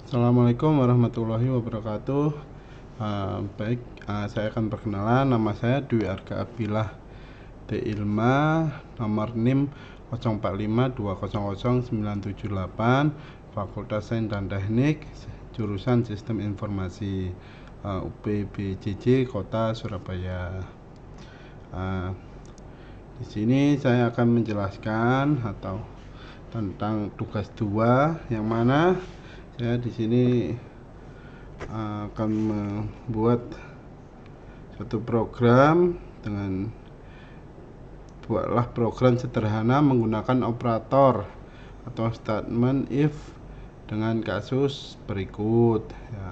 Assalamualaikum warahmatullahi wabarakatuh. Saya akan perkenalan. Nama saya Dwi Arga Abilah D. Ilma, nomor NIM 0452000978, Fakultas Sains dan Teknik, jurusan Sistem Informasi, UPBJJ Kota Surabaya. Di sini saya akan menjelaskan tentang tugas 2, yang mana saya di sini akan membuat suatu program buatlah program sederhana menggunakan operator atau statement if dengan kasus berikut ya.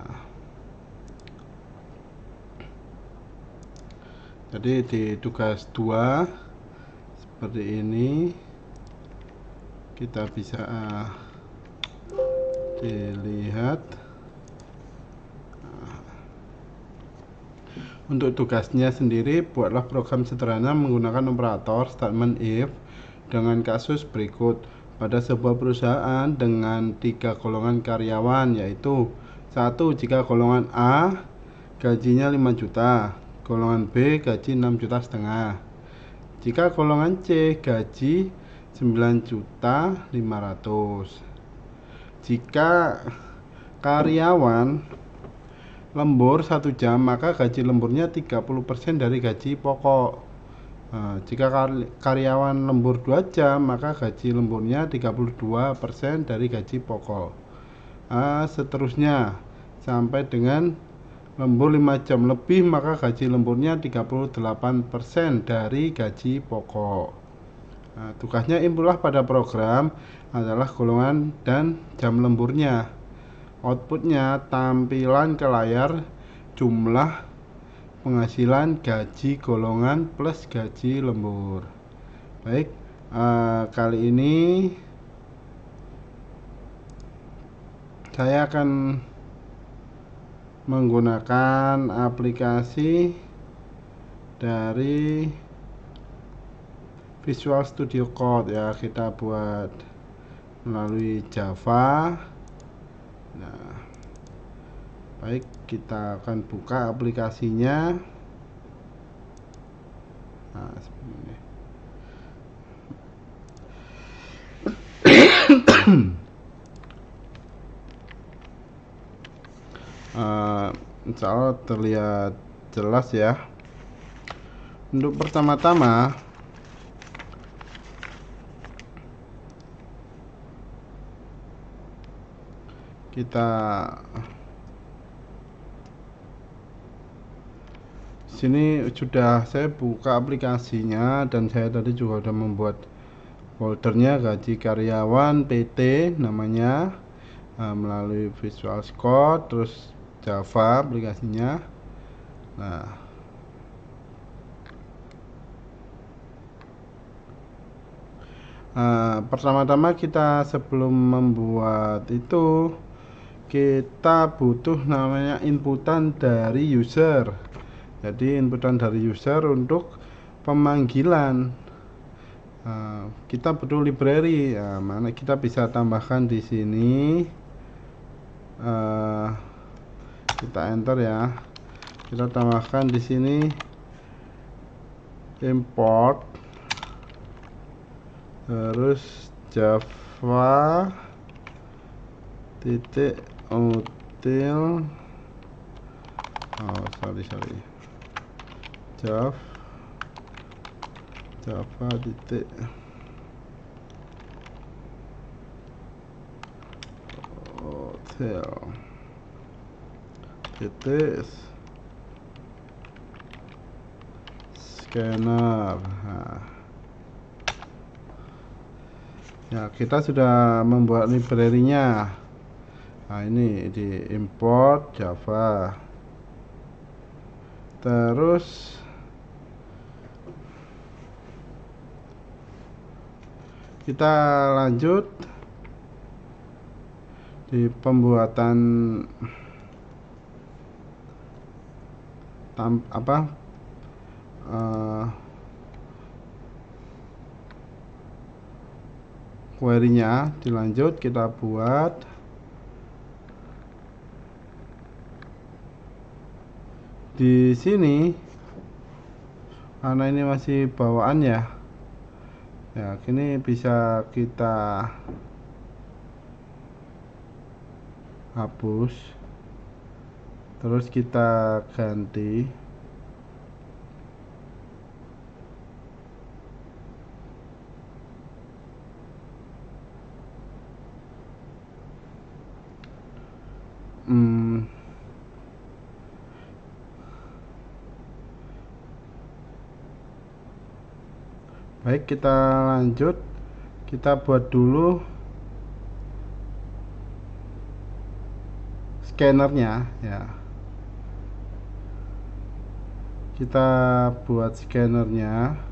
Jadi di tugas 2 seperti ini kita bisa dilihat. Untuk tugasnya sendiri, buatlah program sederhana menggunakan operator statement if dengan kasus berikut. Pada sebuah perusahaan dengan 3 golongan karyawan, yaitu 1. Jika golongan A gajinya 5 juta, golongan B gaji 6,5 juta. Jika golongan C gaji 9.500.000. Jika karyawan lembur 1 jam, maka gaji lemburnya 30% dari gaji pokok. Jika karyawan lembur 2 jam, maka gaji lemburnya 32% dari gaji pokok. Seterusnya sampai dengan lembur 5 jam lebih, maka gaji lemburnya 38% dari gaji pokok. Tugasnya inputlah pada program adalah golongan dan jam lemburnya. Outputnya tampilan ke layar jumlah penghasilan gaji golongan plus gaji lembur. Baik, kali ini saya akan menggunakan aplikasi dari Visual Studio Code ya. Kita buat melalui Java. Nah, baik, kita akan buka aplikasinya. Nah, seperti ini. Insya Allah terlihat jelas ya. Untuk pertama-tama kita sini sudah saya buka aplikasinya, dan saya tadi juga sudah membuat foldernya gaji karyawan PT namanya, melalui Visual Code, terus Java aplikasinya. Nah, pertama-tama kita sebelum membuat itu, kita butuh namanya inputan dari user. Jadi inputan dari user untuk pemanggilan, kita butuh library. Mana kita bisa tambahkan di sini. Kita enter ya. Kita tambahkan di sini import, terus Java titik util Java titik util titik scanner. Ya, kita sudah membuat library-nya. Nah, ini di import Java. Terus kita lanjut di pembuatan query-nya. Dilanjut kita buat di sini karena ini masih bawaan ya, kini bisa kita hapus, terus kita ganti. Baik, kita lanjut. Kita buat dulu scannernya ya. Kita buat scannernya.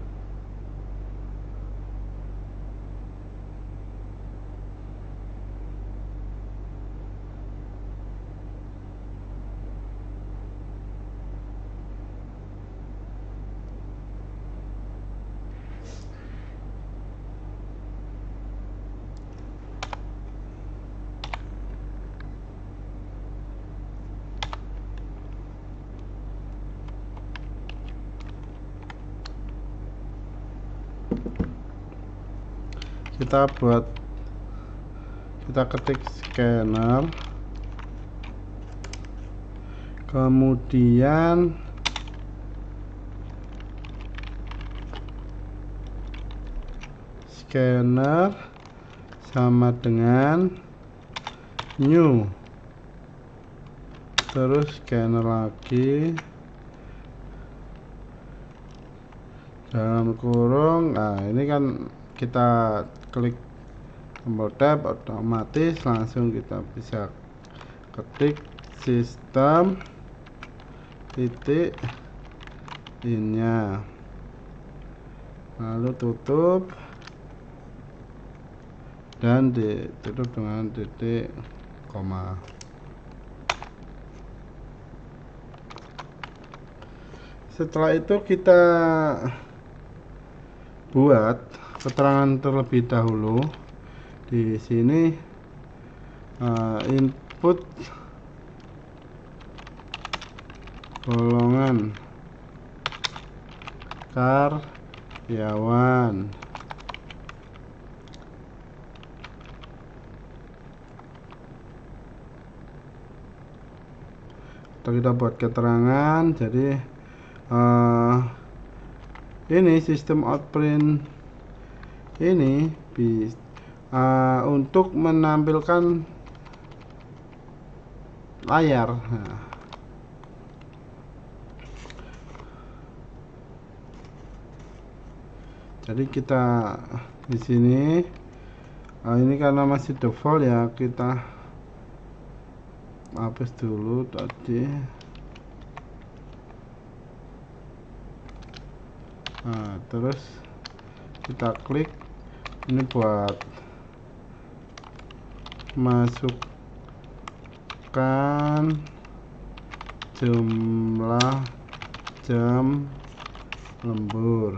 Kita ketik scanner, kemudian scanner sama dengan new, terus scanner lagi dalam kurung. Nah, ini kan kita klik tombol tab, otomatis langsung kita bisa ketik sistem titik innya, lalu tutup dan ditutup dengan titik koma. Setelah itu kita buat keterangan terlebih dahulu. Di sini input golongan karyawan. Atau kita buat keterangan. Jadi ini sistem outprint ini untuk menampilkan layar. Jadi kita di sini ini karena masih default ya, kita hapus dulu tadi. Terus kita klik ini buat masukkan jumlah jam lembur.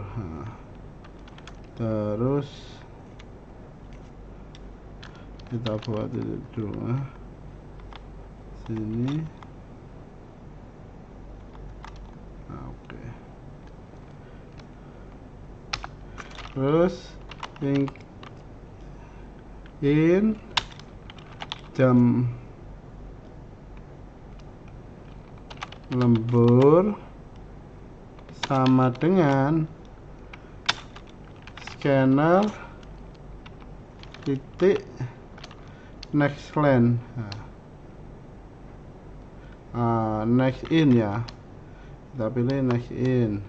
Terus kita buat itu dulu sini. Oke. Terus in jam lembur sama dengan scanner titik next line. Next in ya, kita pilih next in,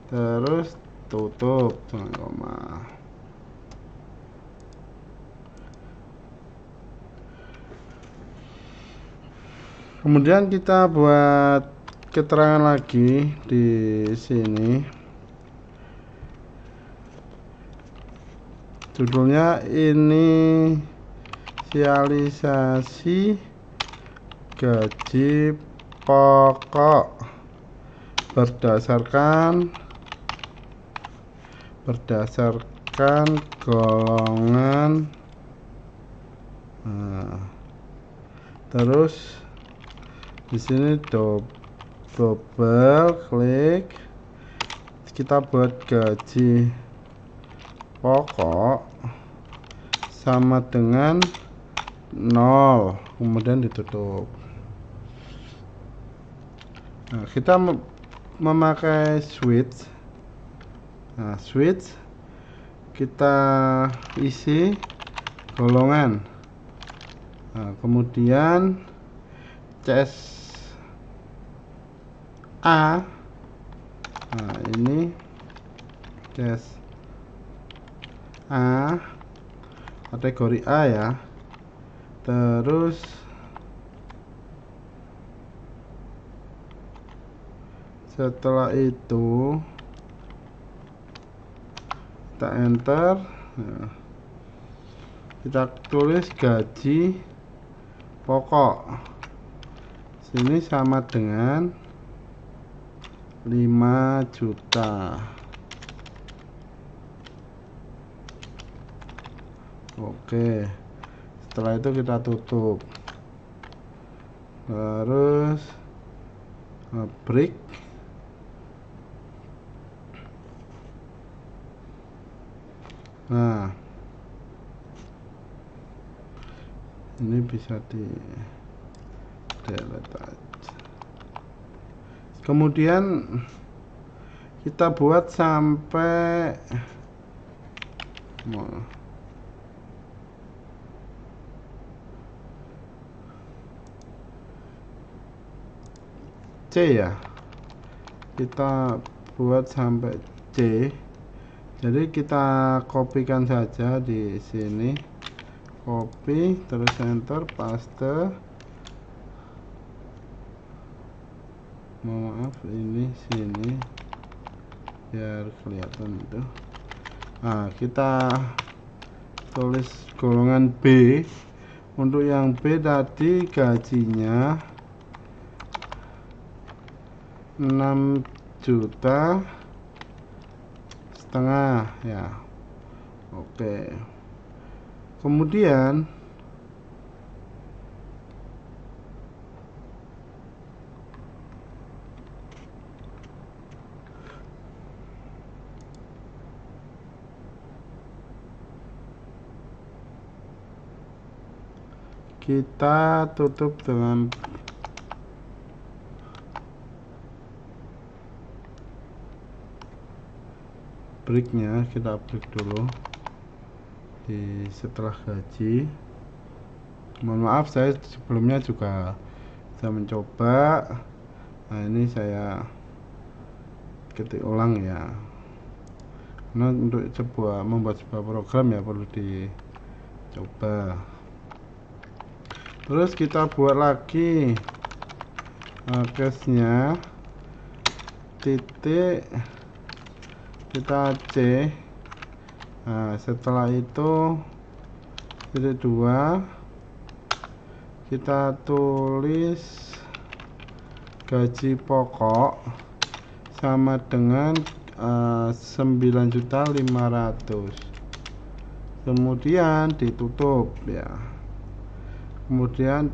terus tutup dengan koma. Kemudian kita buat keterangan lagi di sini. Judulnya inisialisasi gaji pokok berdasarkan golongan. Terus di sini double klik, kita buat gaji pokok sama dengan 0, kemudian ditutup. Nah, kita memakai switch. Nah, switch kita isi golongan. Nah, kemudian CS A. Nah, ini CS A, kategori A ya. Terus setelah itu kita enter. Nah, kita tulis gaji pokok, sini sama dengan 5 juta. Oke, setelah itu kita tutup, terus break. Nah, ini bisa di delete aja. Kemudian kita buat sampai C ya, kita buat sampai C. Jadi kita kopikan saja di sini, copy, terus enter, paste. Maaf, ini sini biar kelihatan itu. Nah, kita tulis golongan B. Untuk yang B tadi gajinya 6,5 juta ya. Oke, kemudian kita tutup dengan breaknya. Kita break dulu di setelah gaji. Mohon maaf, saya sebelumnya juga saya mencoba. Nah, ini saya ketik ulang ya, karena untuk membuat sebuah program ya perlu dicoba. Terus kita buat lagi case-nya, titik, kita C. Nah, setelah itu titik 2, kita tulis gaji pokok sama dengan 9.500.000, kemudian ditutup ya. Kemudian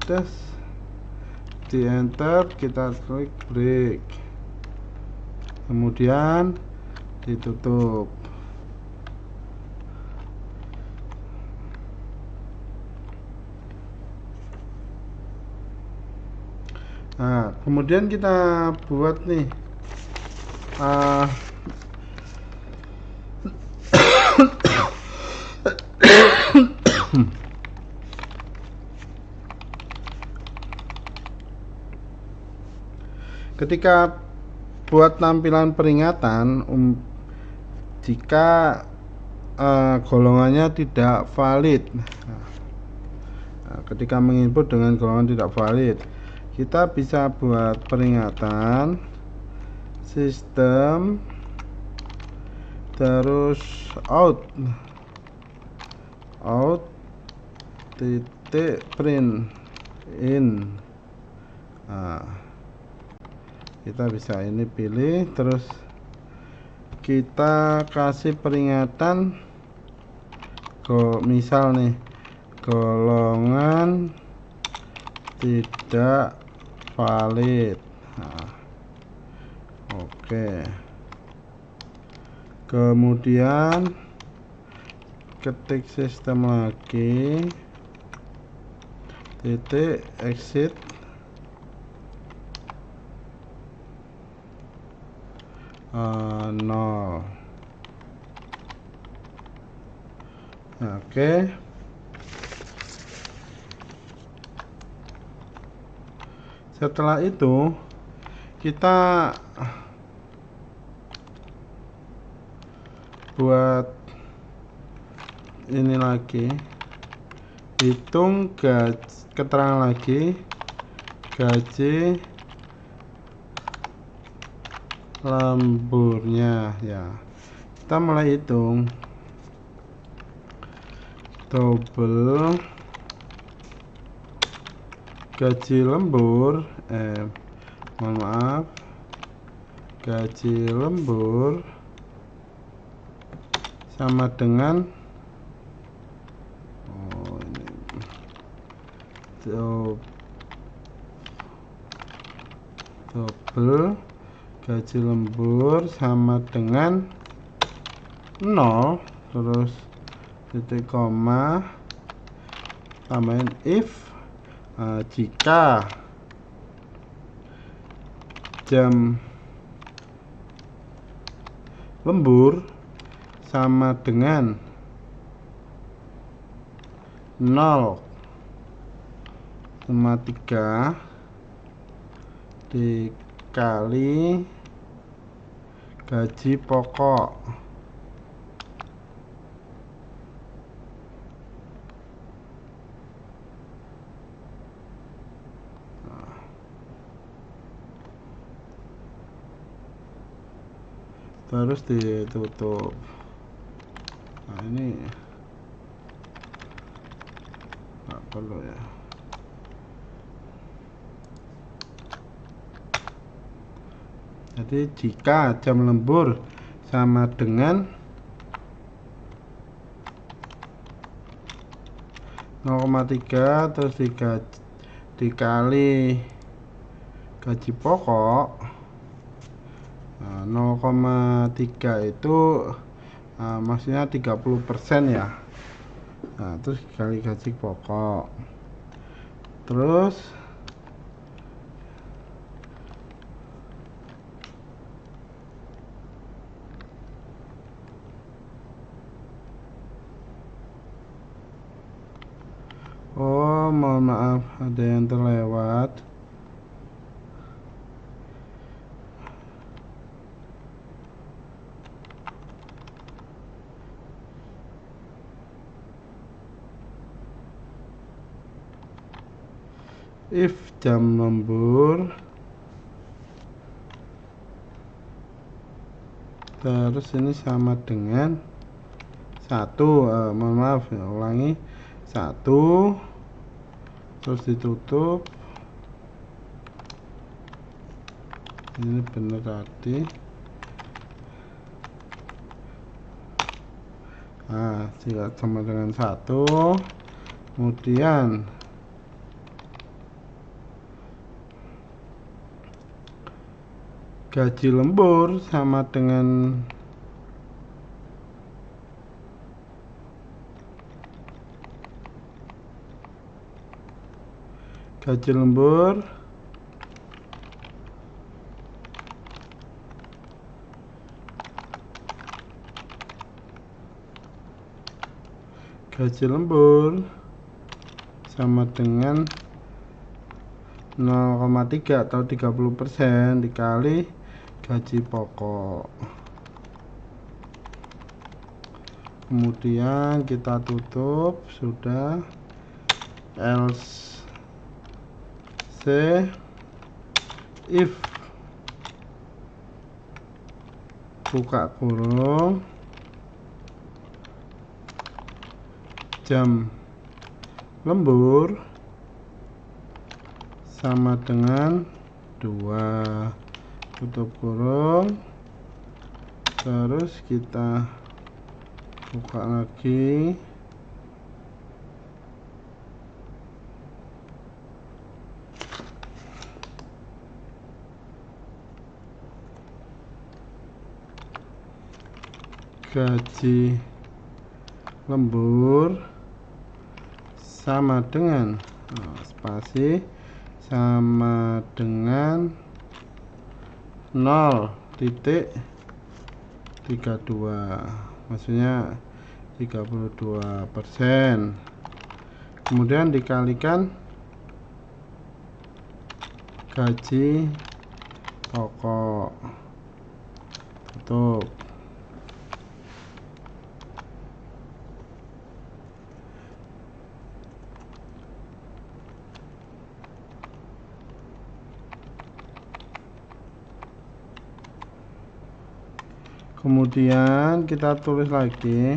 di enter, kita klik break, kemudian ditutup. Nah, kemudian kita buat nih ketika buat tampilan peringatan jika golongannya tidak valid. Nah, ketika menginput dengan golongan tidak valid, kita bisa buat peringatan sistem, terus out titik print in. Nah, kita bisa ini pilih, terus kita kasih peringatan misal nih, golongan tidak valid. Nah, Oke, kemudian ketik sistem lagi, titik exit, nol. Oke, setelah itu kita buat ini lagi, hitung keterangan lagi gaji lemburnya ya. Kita mulai hitung double gaji lembur, mohon maaf, gaji lembur sama dengan double gaji lembur sama dengan 0, terus titik koma, tambahin if jika jam lembur sama dengan 0,3 dikali gaji pokok. Terus ditutup. Nah, ini nggak perlu ya. Jadi jika jam lembur sama dengan 0,3 terus dikali gaji pokok, nah, 0,3 itu maksudnya 30% ya. Nah, terus dikali gaji pokok, terus mohon maaf ada yang terlewat. If jam lembur terus ini sama dengan 1, mohon maaf ya, ulangi, 1 terus ditutup. Ini benar tadi. Nah, jika sama dengan 1, kemudian gaji lembur sama dengan gaji lembur sama dengan 0,3 atau 30% dikali gaji pokok. Kemudian kita tutup, sudah. Else if buka kurung jam lembur sama dengan 2, tutup kurung, terus kita buka lagi. gaji lembur sama dengan spasi sama dengan 0,32, maksudnya 32%, kemudian dikalikan gaji pokok, tutup. Kemudian kita tulis lagi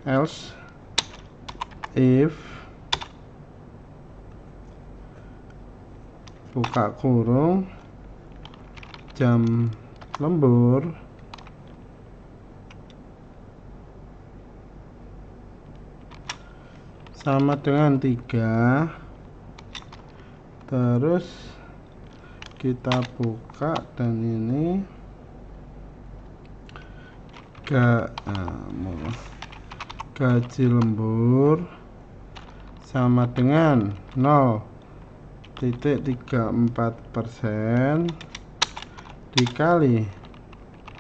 else if buka kurung jam lembur sama dengan 3, terus kita buka dan ini gaji lembur sama dengan 0,34% dikali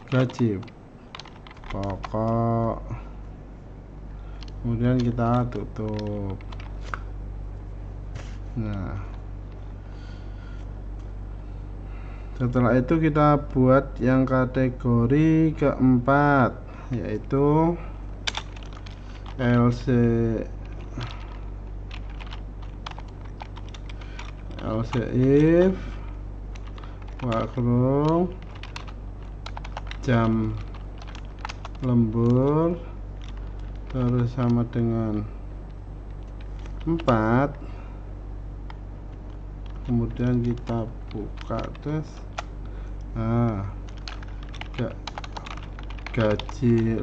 gaji pokok, kemudian kita tutup. Nah, setelah itu kita buat yang kategori keempat, yaitu else if waktu jam lembur terus sama dengan 4, kemudian kita buka tes. Nah, gaji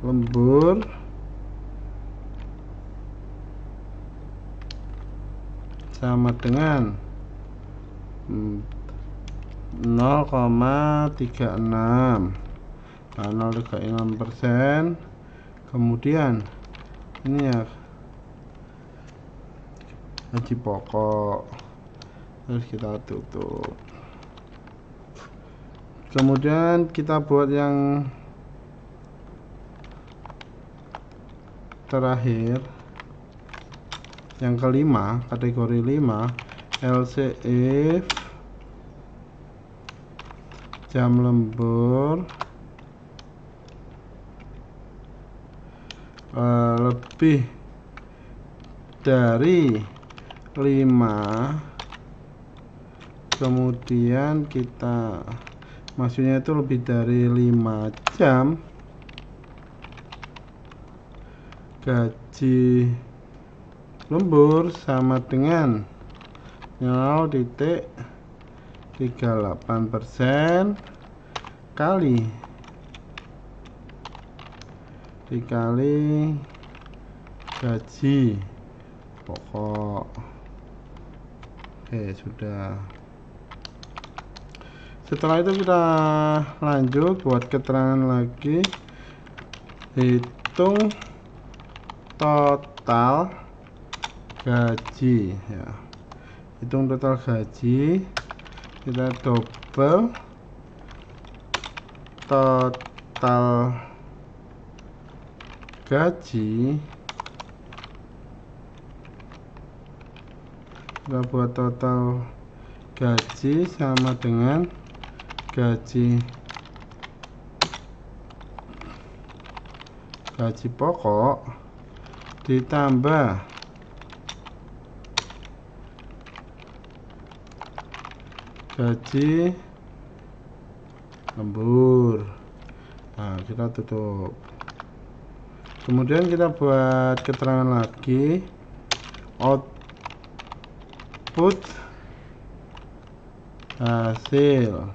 lembur sama dengan 0,36, 0,36%, kemudian ini ya gaji pokok, terus kita tutup. Kemudian kita buat yang terakhir, yang kelima, kategori 5, else if jam lembur lebih dari 5, kemudian kita, maksudnya itu lebih dari 5 jam, gaji lembur sama dengan 0,38% dikali gaji pokok. Oke, sudah. Setelah itu kita lanjut buat keterangan lagi, hitung total gaji ya. Hitung total gaji, kita double total gaji, kita buat total gaji sama dengan gaji pokok ditambah gaji lembur. Nah, kita tutup. Kemudian kita buat keterangan lagi, output hasil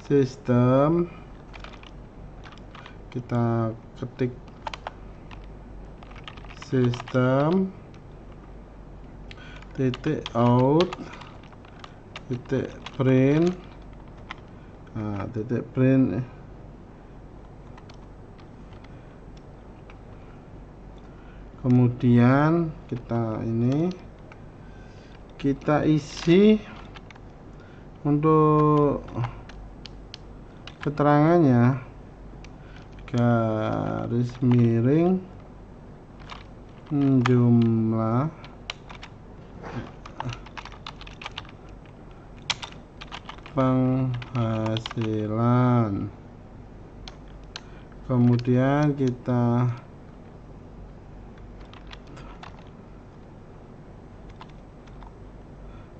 sistem, kita ketik sistem titik out titik print. Nah, titik print. Kemudian kita isi untuk keterangannya, garis miring jumlah penghasilan. Kemudian kita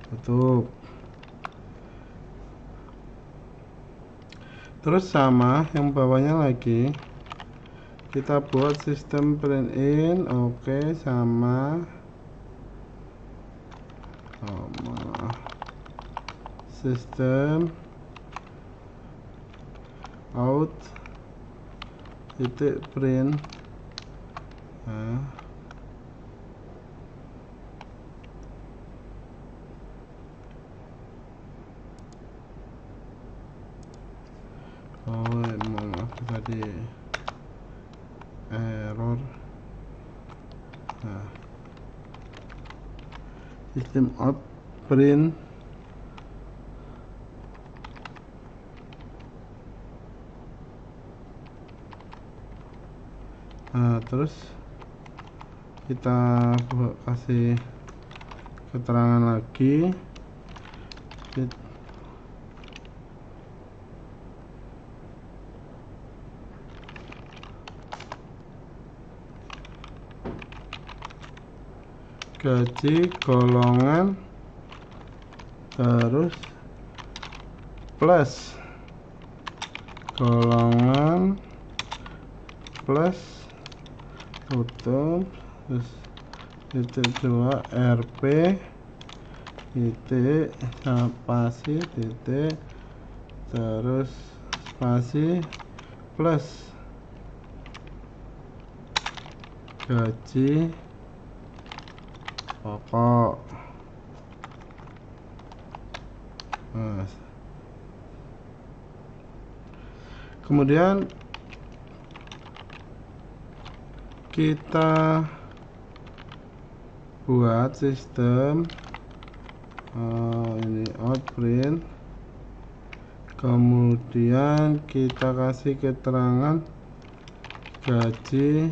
tutup. Terus sama yang bawahnya lagi kita buat sistem print in. Oke, sama sistem out titik print. Maaf tadi error. Sistem out print terus kita kasih keterangan lagi. Gaji golongan terus plus golongan plus tutup, terus titik 2 RP titik spasi titik terus spasi plus gaji pokok. Kemudian kita buat sistem ini outprint. Kemudian kita kasih keterangan gaji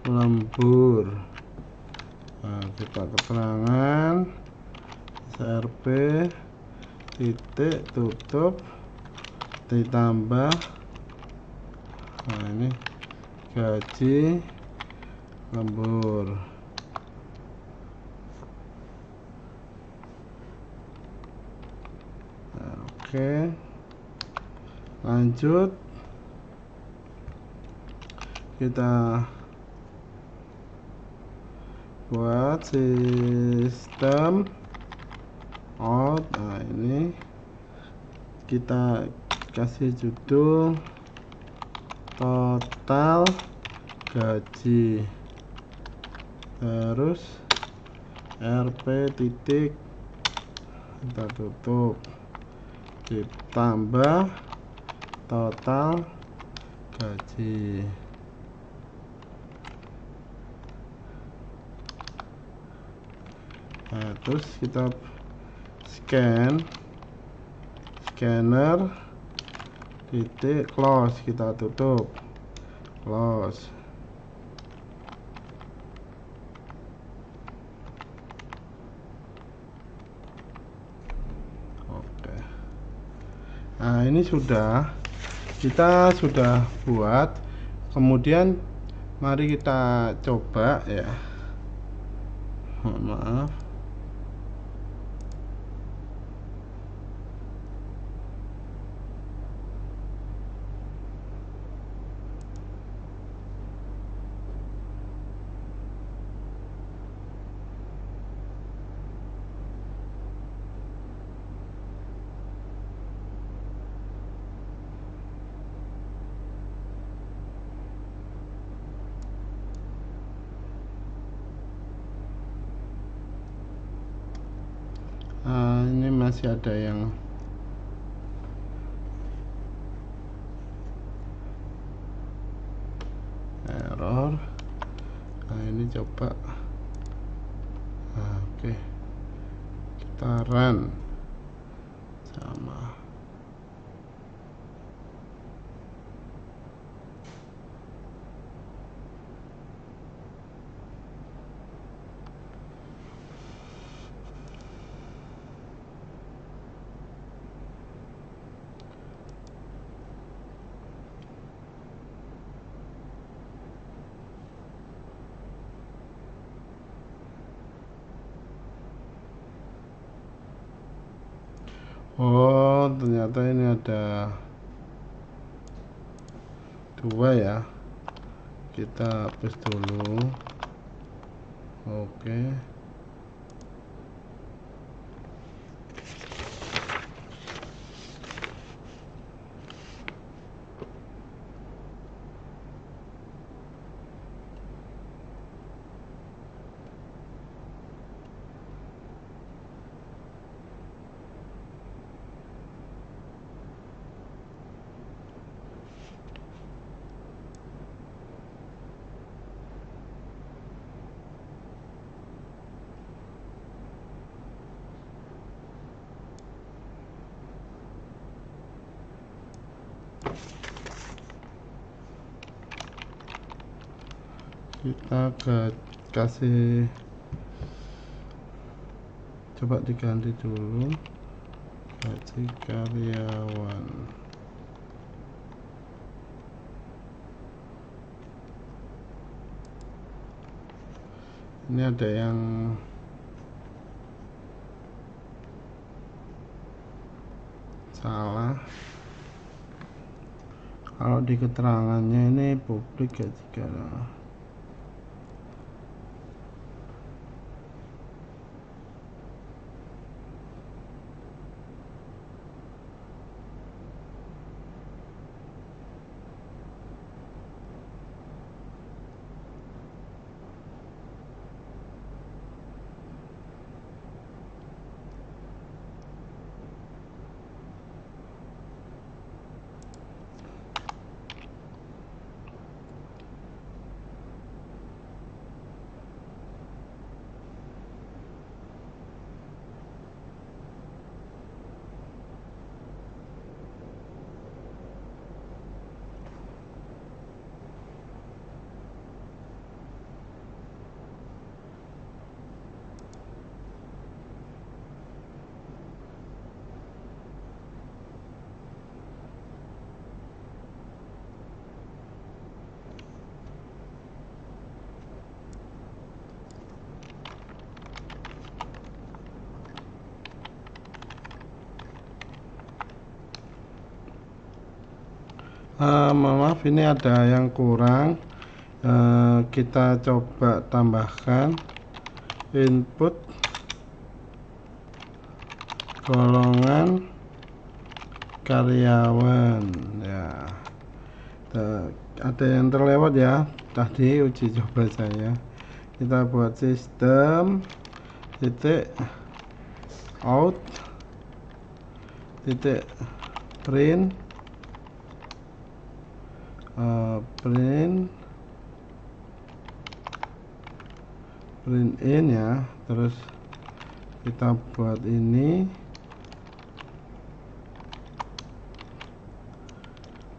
lembur. Kita keterangan SRP titik tutup ditambah ini gaji lembur. Oke, lanjut kita buat sistem out. Ini kita kasih judul total gaji, terus RP titik kita tutup ditambah total gaji. Terus kita scanner titik close, kita tutup close. Oke, ini kita sudah buat. Kemudian mari kita coba ya. Mohon maaf. masih ada yang error. Nah ini coba, nah, oke, kita run sama. Oh, ternyata ini ada dua ya. Kita hapus dulu. Oke. Kita kasih, coba diganti dulu gaji karyawan. Ini ada yang salah. Kalau di keterangannya ini publik gaji karyawan. Maaf, ini ada yang kurang. Kita coba tambahkan input golongan karyawan ya. Ada yang terlewat ya tadi uji coba saya. Kita buat sistem titik out titik print print in ya, terus kita buat ini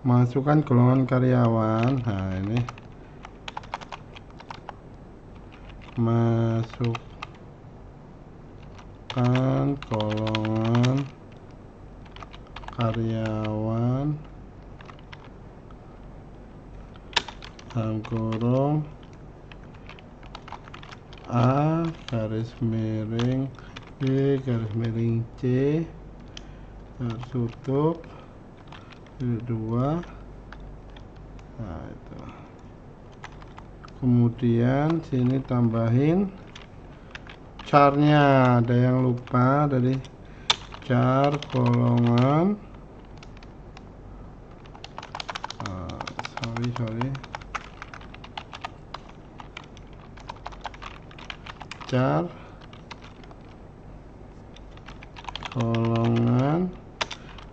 masukkan golongan karyawan. Nah ini masukkan golongan karyawan dalam kurung A garis miring B garis miring C tertutup 2. Nah itu, kemudian sini tambahin charnya. Ada yang lupa dari char golongan sorry char golongan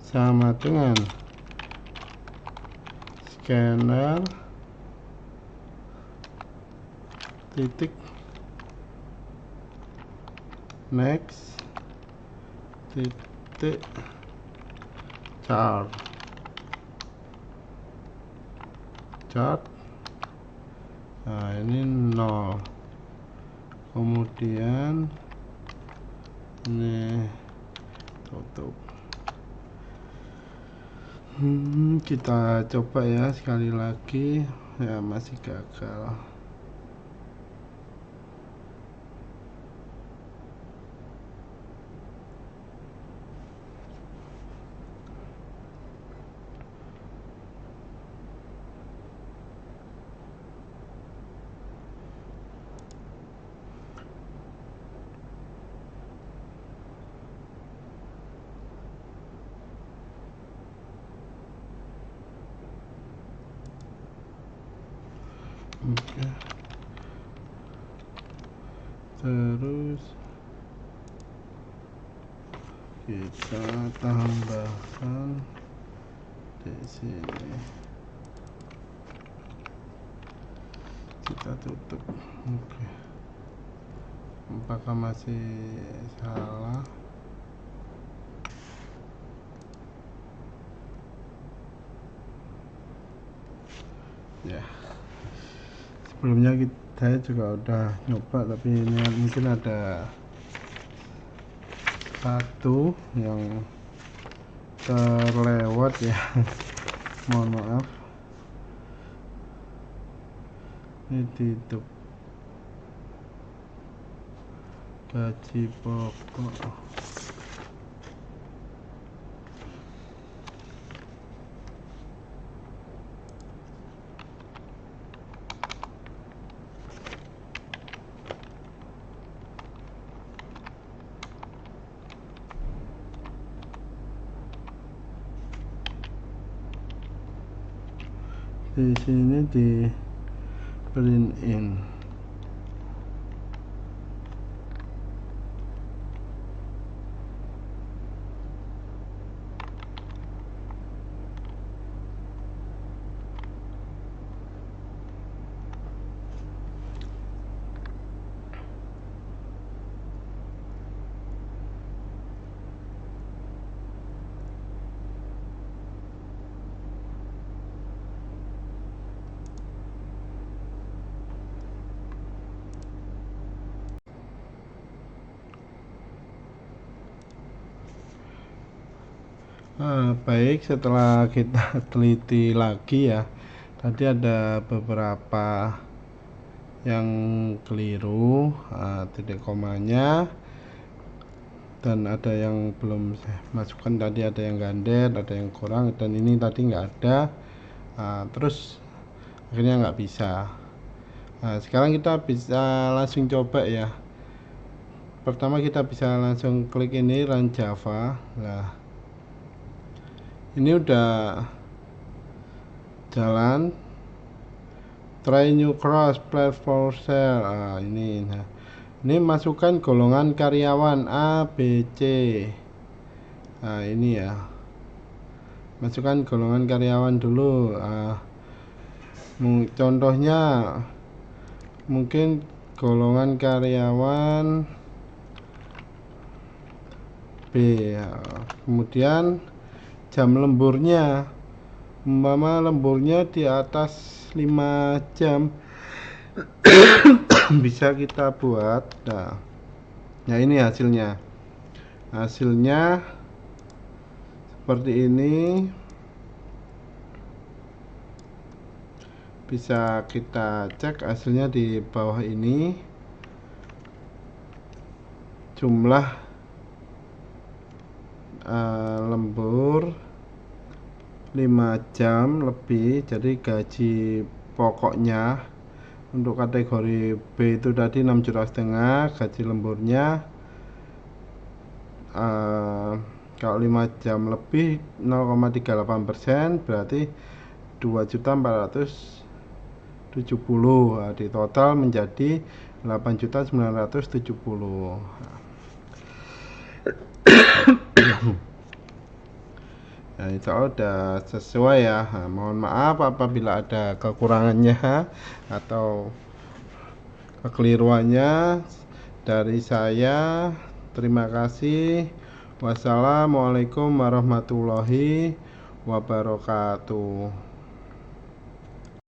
sama dengan scanner titik next titik chart. Nah ini 0, kemudian ini tutup. Kita coba ya sekali lagi, ya masih gagal. Oke. Terus kita tambahkan di sini, kita tutup. Oke. Apakah masih salah? Ya, sebelumnya saya juga udah nyoba, tapi ini mungkin ada satu yang terlewat ya. Mohon maaf. Ini tutup gaji pokok. Di sini di print in. Baik, setelah kita teliti lagi ya, tadi ada beberapa yang keliru, titik komanya, dan ada yang belum saya masukkan, tadi ada yang gandet, ada yang kurang, dan ini tadi nggak ada. Terus akhirnya nggak bisa. Sekarang kita bisa langsung coba ya. Pertama kita bisa langsung klik ini run Java. Nah, ini udah jalan. Try new cross platform cell. Ini masukkan golongan karyawan A, B, C. Nah ini ya, masukkan golongan karyawan dulu. Contohnya mungkin golongan karyawan B ya. Kemudian jam lemburnya, umpama lemburnya di atas 5 jam bisa kita buat. Nah ini hasilnya seperti ini. Bisa kita cek hasilnya di bawah ini. Jumlah lembur 5 jam lebih, jadi gaji pokoknya untuk kategori B itu tadi 6,5 juta, gaji lemburnya kalau 5 jam lebih 0,38%, berarti 2.470.000. Di total menjadi 8.970.000. Nah, insya Allah udah sesuai ya. Nah, mohon maaf apabila ada kekurangannya atau kekeliruannya dari saya. Terima kasih. Wassalamualaikum warahmatullahi wabarakatuh.